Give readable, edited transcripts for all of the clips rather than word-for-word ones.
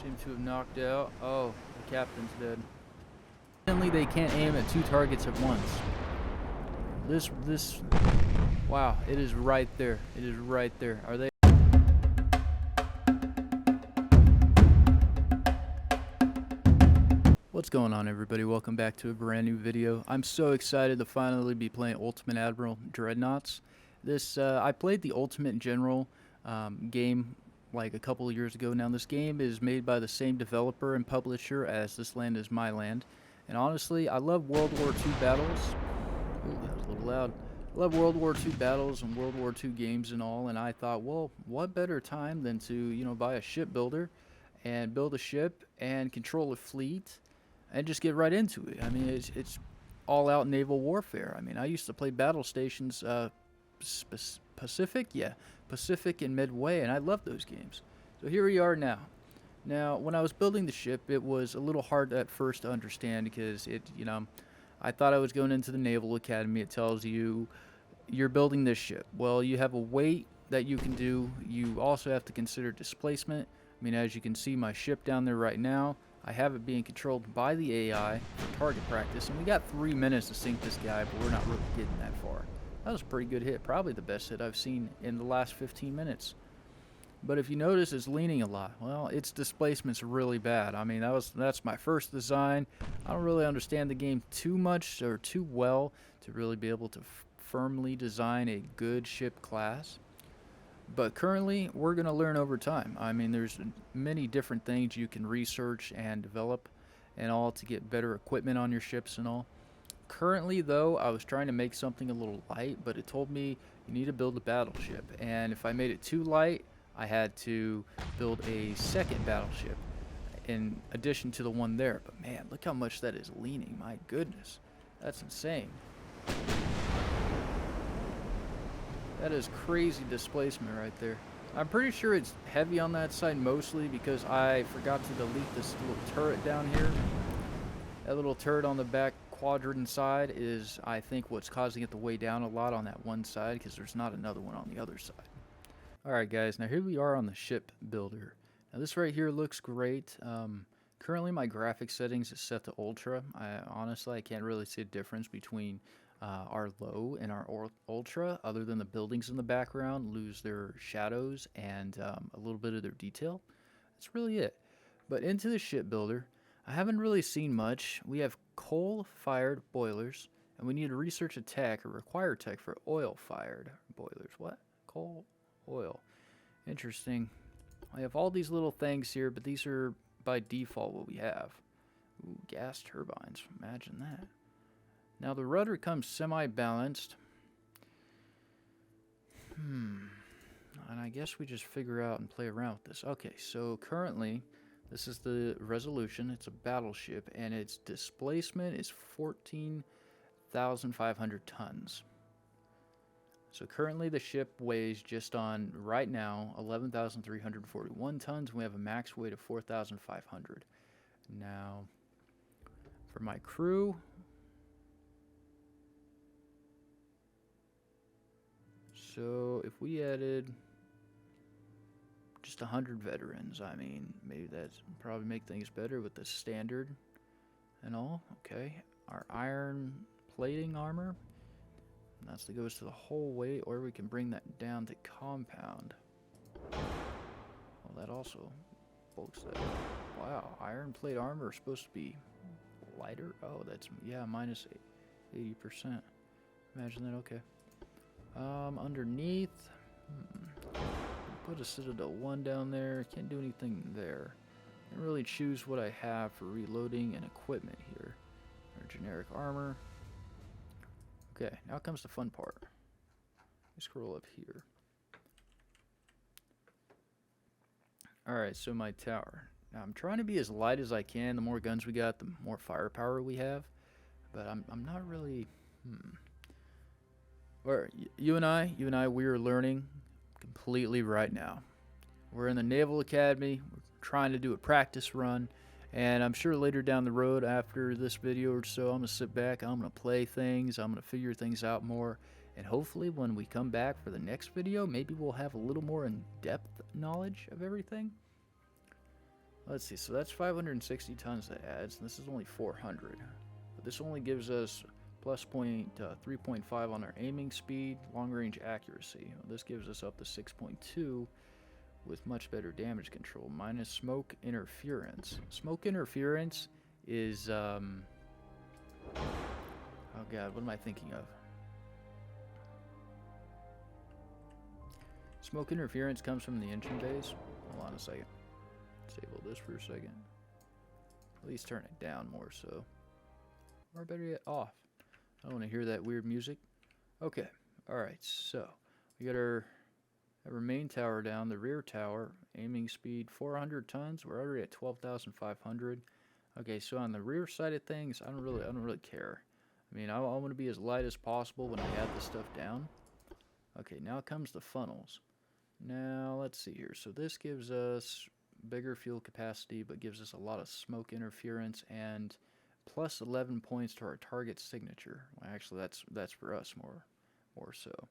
Seem to have knocked out. Oh, the captain's dead. Apparently they can't aim at 2 targets at once. Wow, it is right there. It is right there. Are they? What's going on, everybody? Welcome back to a brand new video. I'm so excited to finally be playing Ultimate Admiral Dreadnoughts. I played the Ultimate General game like a couple of years ago. Now this game is made by the same developer and publisher as This Land Is My Land. And honestly, I love World War II battles. Ooh, that was a little loud. I love World War II battles and World War II games and all, and I thought, well, what better time than to, buy a shipbuilder and build a ship and control a fleet and just get right into it. I mean, it's all out naval warfare. I mean, I used to play battle stations, Pacific and Midway, and I love those games. So here we are now. Now, when I was building the ship, it was a little hard at first to understand because I thought I was going into the Naval Academy. It tells you you're building this ship. Well, you have a weight that you can do. You also have to consider displacement. I mean, as you can see, my ship down there right now, I have it being controlled by the AI for target practice, and we got 3 minutes to sink this guy, but we're not really getting that far. That was a pretty good hit, probably the best hit I've seen in the last 15 minutes. But if you notice, it's leaning a lot. Well, its displacement's really bad. I mean, that's my first design. I don't really understand the game too much or too well to really be able to firmly design a good ship class. But currently, we're going to learn over time. I mean, there's many different things you can research and develop and all to get better equipment on your ships and all. Currently, though, I was trying to make something a little light, but it told me you need to build a battleship. And if I made it too light, I had to build a second battleship in addition to the one there. But man, look how much that is leaning. My goodness, that's insane. That is crazy displacement right there. I'm pretty sure it's heavy on that side mostly because I forgot to delete this little turret down here. That little turret on the back quadrant side is, I think, what's causing it to weigh down a lot on that one side because there's not another one on the other side. Alright guys, now here we are on the ship builder. Now this right here looks great. Currently my graphics settings is set to ultra. Honestly, I can't really see a difference between our low and our ultra, other than the buildings in the background lose their shadows and a little bit of their detail. That's really it. But into the ship builder, I haven't really seen much. We have coal-fired boilers, and we need to research a tech or require tech for oil-fired boilers. What? Coal? Oil. Interesting. I have all these little things here, but these are by default what we have. Ooh, gas turbines. Imagine that. Now the rudder comes semi-balanced. And I guess we just figure out and play around with this. Okay, so currently this is the resolution. It's a battleship, and its displacement is 14,500 tons. So currently the ship weighs just on, right now, 11,341 tons. We have a max weight of 4,500. Now, for my crew, so if we added just 100 veterans, I mean, maybe that's probably make things better with the standard and all. Okay, our iron plating armor. That goes to the whole weight, or we can bring that down to compound. Well, that also bulks that. Wow, iron plate armor is supposed to be lighter. Oh, that's, yeah, minus 80%. Imagine that. Okay. Underneath, put a Citadel 1 down there. Can't do anything there. Can't really choose what I have for reloading and equipment here. Our generic armor. Okay, now comes the fun part. Let's scroll up here. Alright, so my tower. Now I'm trying to be as light as I can. The more guns we got, the more firepower we have. But I'm not really... Or you and I, we are learning completely right now. We're in the Naval Academy. We're trying to do a practice run. And I'm sure later down the road, after this video or so, I'm going to sit back, I'm going to play things, I'm going to figure things out more, and hopefully when we come back for the next video, maybe we'll have a little more in-depth knowledge of everything. Let's see, so that's 560 tons that adds, and this is only 400. But this only gives us plus 3.5 on our aiming speed, long range accuracy. This gives us up to 6.2 with much better damage control, minus smoke interference. Smoke interference is, oh god, what am I thinking of? Smoke interference comes from the engine bays. Hold on a second. Disable this for a second. At least turn it down more so. Or better yet, off. I don't want to hear that weird music. Okay, alright, so we got our main tower down, the rear tower, aiming speed 400 tons. We're already at 12,500. Okay, so on the rear side of things, I don't really care. I mean, I want to be as light as possible when I add this stuff down. Okay, now comes the funnels. Now, let's see here. So this gives us bigger fuel capacity, but gives us a lot of smoke interference and plus 11 points to our target signature. Well, actually, that's for us more so.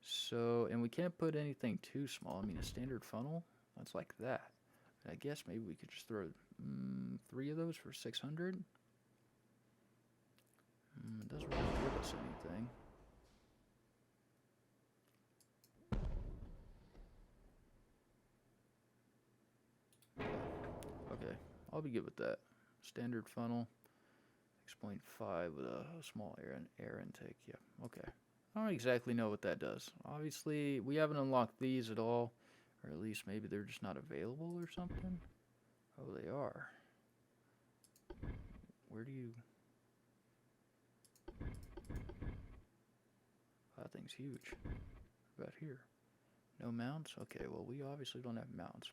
So, and we can't put anything too small. I mean, a standard funnel, that's like that. I guess maybe we could just throw 3 of those for 600. It doesn't really give us anything. Okay, I'll be good with that. Standard funnel, 6.5 with a small air intake. Yeah, okay. I don't exactly know what that does. Obviously, we haven't unlocked these at all, or at least maybe they're just not available or something. Oh, they are. Where do you... That thing's huge. What about here? No mounts? Okay, well, we obviously don't have mounts.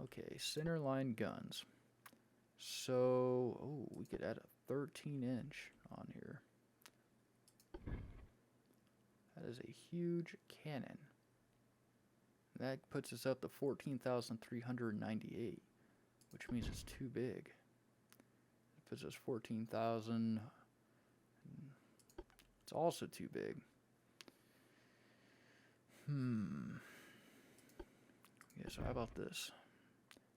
Okay, center line guns. So, oh, we could add a 13-inch on here. That is a huge cannon. That puts us up to 14,398, which means it's too big. It puts us 14,000. It's also too big. Yeah, so how about this?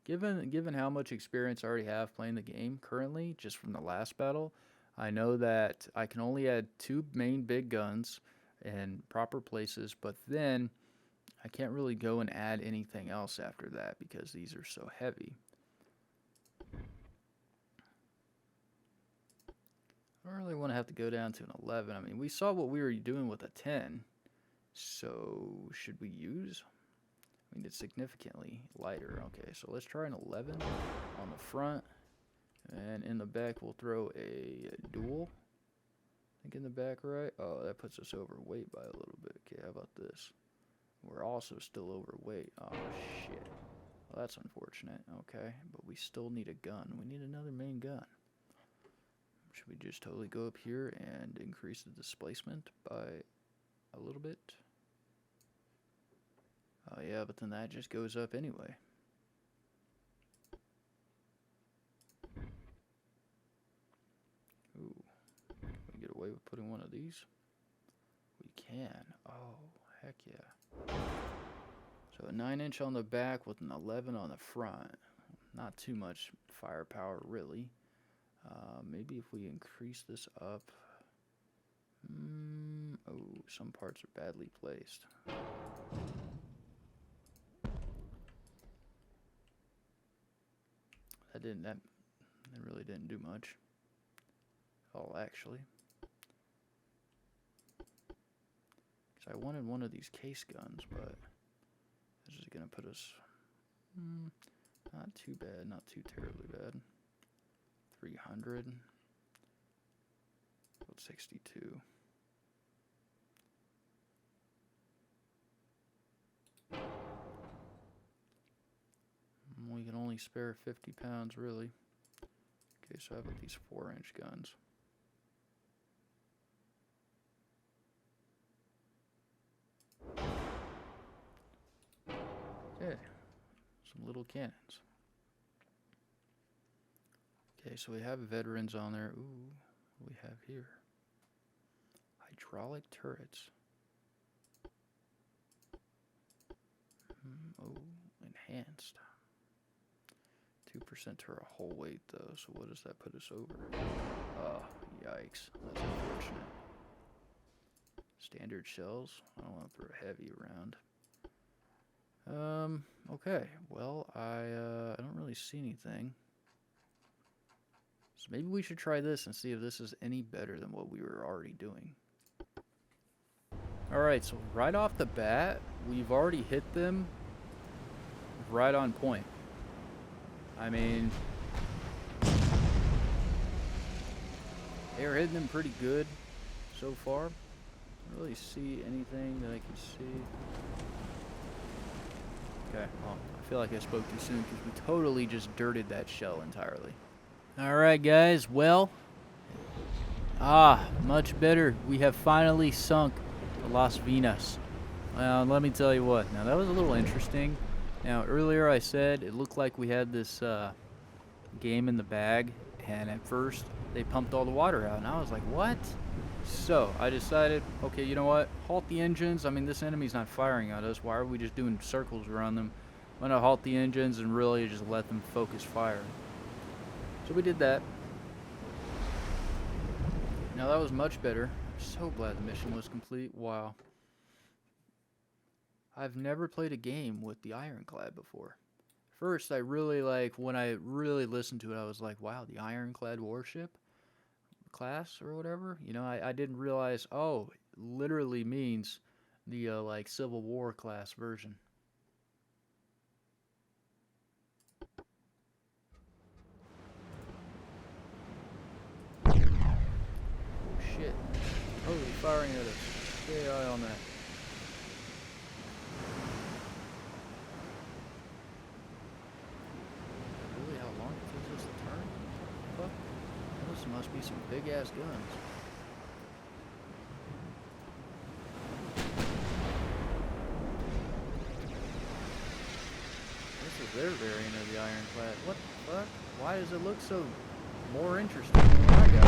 Given how much experience I already have playing the game currently, just from the last battle, I know that I can only add 2 main big guns in proper places, but then I can't really go and add anything else after that because these are so heavy. I don't really want to have to go down to an 11. I mean, we saw what we were doing with a 10, so should we use? I mean, it's significantly lighter. Okay, so let's try an 11 on the front, and in the back we'll throw a dual. I think in the back, right? Oh, that puts us overweight by a little bit. Okay, how about this? We're also still overweight. Oh, shit. Well, that's unfortunate. Okay, but we still need a gun. We need another main gun. Should we just totally go up here and increase the displacement by a little bit? Oh yeah, but then that just goes up anyway. Ooh, can we get away with putting one of these? We can. Oh, heck yeah. So a 9-inch on the back with an 11 on the front. Not too much firepower, really. Maybe if we increase this up. Oh, some parts are badly placed. That really didn't do much. Oh, actually. Because I wanted one of these case guns, but this is going to put us not too bad, not too terribly bad. 300. About 62. We can only spare 50 pounds, really. Okay, so how about these 4-inch guns? Okay, some little cannons. Okay, so we have veterans on there. Ooh, what do we have here? Hydraulic turrets. Oh, enhanced. 2% to our hull weight, though, so what does that put us over? Oh, yikes. That's unfortunate. Standard shells? I don't want to throw heavy around. Okay. Well, I don't really see anything. So maybe we should try this and see if this is any better than what we were already doing. Alright, so right off the bat, we've already hit them right on point. I mean, they're hitting them pretty good so far. I don't really see anything that I can see. Okay, well, I feel like I spoke too soon because we totally just dirted that shell entirely. Alright guys, well, much better. We have finally sunk the Las Venas. Well, let me tell you what, now that was a little interesting. Now earlier I said it looked like we had this game in the bag, and at first they pumped all the water out, and I was like, what? So I decided, okay, you know what, halt the engines. I mean, this enemy's not firing at us. Why are we just doing circles around them? I'm gonna halt the engines and really just let them focus fire. So we did that. Now that was much better. I'm so glad the mission was complete. Wow. I've never played a game with the Ironclad before. First, I really when I really listened to it, I was like, wow, the Ironclad Warship class or whatever. You know, I didn't realize, oh, it literally means the Civil War class version. Shit. Totally firing at us. Stay eye on that. Really, how long it takes us to turn? Fuck. Those must be some big ass guns. This is their variant of the Ironclad. What the fuck? Why does it look so more interesting than what I got?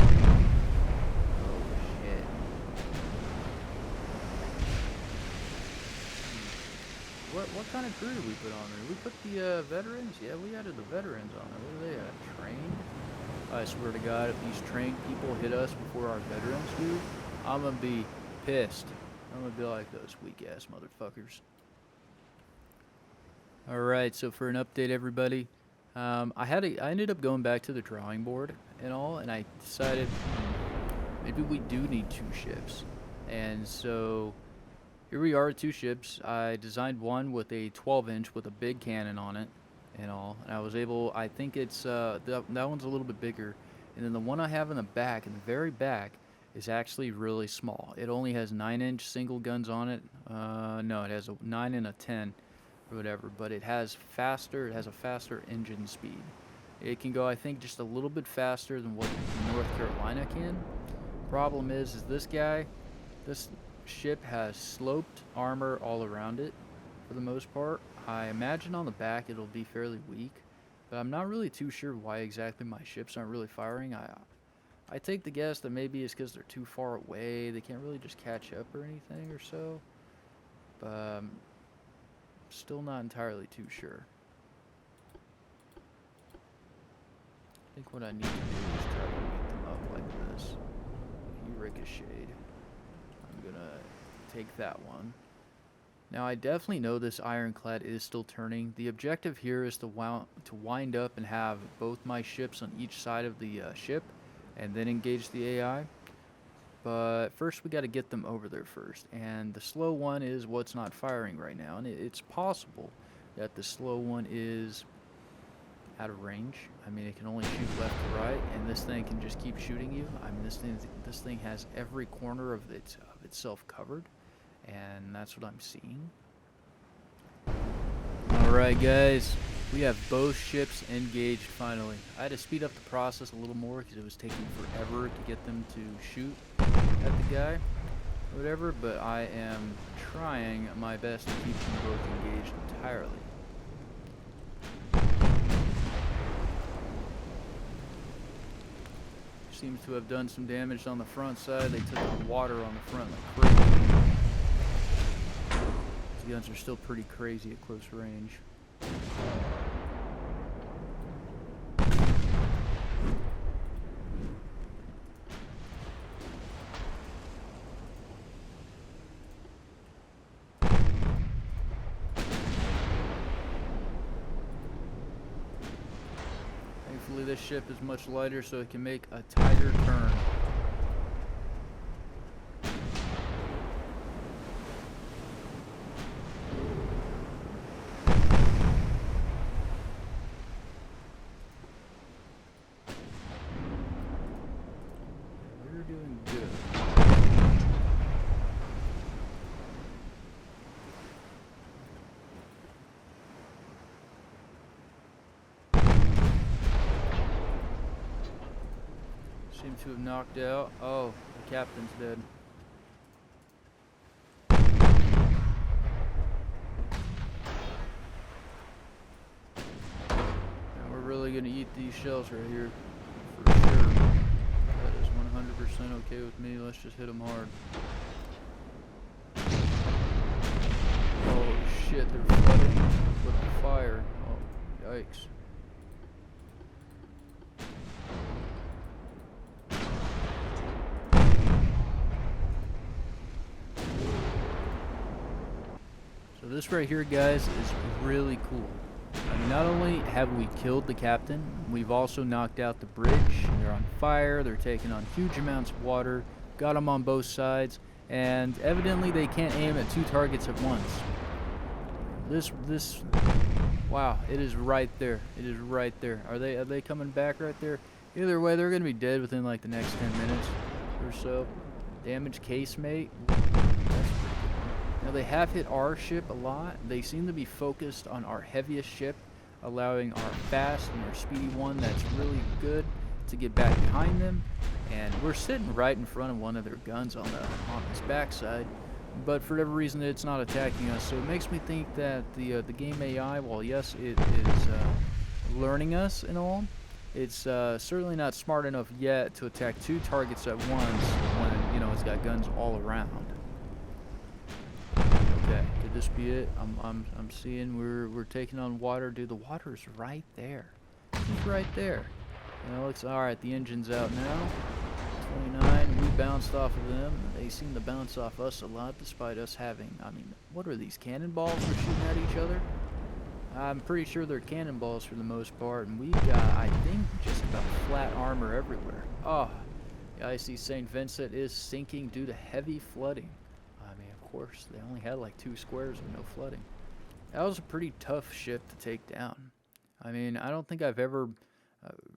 What kind of crew did we put on there? We put the veterans? Yeah, we added the veterans on there. What are they at? Trained? I swear to God, if these trained people hit us before our veterans do, I'm gonna be pissed. I'm gonna be like those weak ass motherfuckers. Alright, so for an update, everybody, I ended up going back to the drawing board and all, and I decided maybe we do need 2 ships. And so here we are, 2 ships. I designed one with a 12-inch with a big cannon on it and all. And I was able, I think it's, that one's a little bit bigger. And then the one I have in the back, in the very back, is actually really small. It only has 9-inch single guns on it. No, it has a 9 and a 10 or whatever. But it has a faster engine speed. It can go, I think, just a little bit faster than what North Carolina can. Problem is this ship has sloped armor all around it for the most part. I imagine on the back it'll be fairly weak, but I'm not really too sure why exactly my ships aren't really firing. I take the guess that maybe it's because they're too far away. They can't really just catch up or anything or so, but still not entirely too sure. I think what I need to do is try to beat them up like this. He ricocheted. I'm gonna take that one. Now I definitely know this Ironclad is still turning. The objective here is to wind up and have both my ships on each side of the ship and then engage the AI. But first we got to get them over there first. And the slow one is what's not firing right now. And it's possible that the slow one is out of range. I mean, it can only shoot left to right, and this thing can just keep shooting you. I mean, this thing has every corner of itself covered, and that's what I'm seeing. Alright guys, we have both ships engaged finally. I had to speed up the process a little more because it was taking forever to get them to shoot at the guy or whatever, but I am trying my best to keep them both engaged entirely. Seems to have done some damage on the front side. They took the water on the front like crazy. These guns are still pretty crazy at close range. Hopefully this ship is much lighter so it can make a tighter turn. We're doing good. Seem to have knocked out. Oh, the captain's dead. And we're really gonna eat these shells right here, for sure. That is 100% okay with me. Let's just hit them hard. Oh shit, they're flooding with fire. Oh, yikes. So this right here, guys, is really cool. I mean, not only have we killed the captain, we've also knocked out the bridge. They're on fire, they're taking on huge amounts of water, got them on both sides, and evidently they can't aim at two targets at once. This, wow, it is right there. It is right there. Are they coming back right there? Either way, they're going to be dead within like the next 10 minutes or so. Damaged casemate. Now they have hit our ship a lot. They seem to be focused on our heaviest ship, allowing our fast and our speedy one that's really good to get back behind them. And we're sitting right in front of one of their guns on its backside, but for whatever reason it's not attacking us. So it makes me think that the game AI, while yes it is learning us and all, it's certainly not smart enough yet to attack two targets at once when, you know, it's got guns all around. Okay, could this be it? I'm seeing we're taking on water. Dude, the water's right there. It's right there. You know, it's alright, the engine's out now. 29, we bounced off of them. They seem to bounce off us a lot despite us having, I mean, what are these, cannonballs we're shooting at each other? I'm pretty sure they're cannonballs for the most part, and we've got, I think, just about flat armor everywhere. Oh, yeah, I see St. Vincent is sinking due to heavy flooding. Of course, they only had like 2 squares with no flooding. That was a pretty tough ship to take down. I mean, I don't think I've ever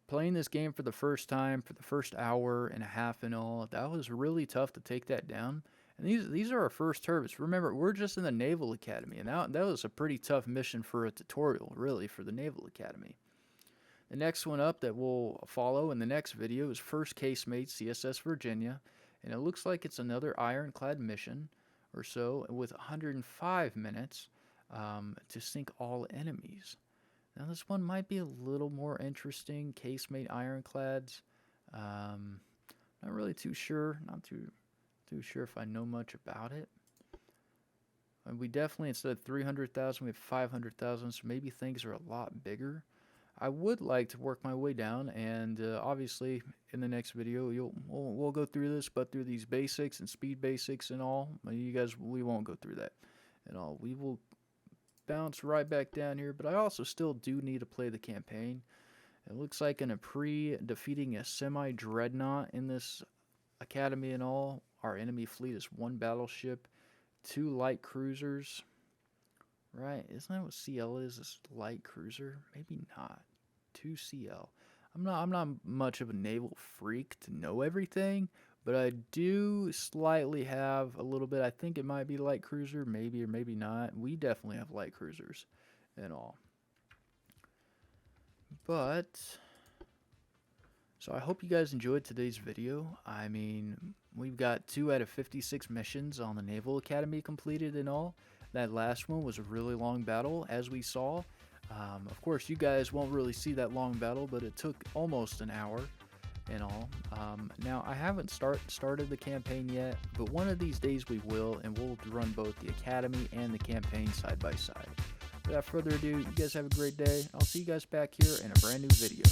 playing this game for the first time, for the first hour and a half and all. That was really tough to take that down. And these are our first turbines. Remember, we're just in the Naval Academy, and that was a pretty tough mission for a tutorial, really, for the Naval Academy. The next one up that we'll follow in the next video is First Casemate CSS Virginia, and it looks like it's another ironclad mission or so with 105 minutes to sink all enemies. Now this one might be a little more interesting. Casemate ironclads. Not really too sure. Not too sure if I know much about it. We definitely, instead of 300,000, we have 500,000, so maybe things are a lot bigger. I would like to work my way down, and obviously in the next video we'll go through this, but through these basics and speed basics and all. You guys, we won't go through that and all. We will bounce right back down here, but I also still do need to play the campaign. It looks like in a defeating a semi-dreadnought in this academy and all. Our enemy fleet is 1 battleship, 2 light cruisers. Right, isn't that what CL is? It's light cruiser? Maybe not. 2 CL. I'm not much of a naval freak to know everything, but I do slightly have a little bit. I think it might be light cruiser, maybe or maybe not. We definitely have light cruisers and all. But so I hope you guys enjoyed today's video. I mean, we've got 2 out of 56 missions on the Naval Academy completed and all. That last one was a really long battle, as we saw. Of course, you guys won't really see that long battle, but it took almost an hour and all. Now, I haven't started the campaign yet, but one of these days we will, and we'll run both the Academy and the campaign side by side. Without further ado, you guys have a great day. I'll see you guys back here in a brand new video.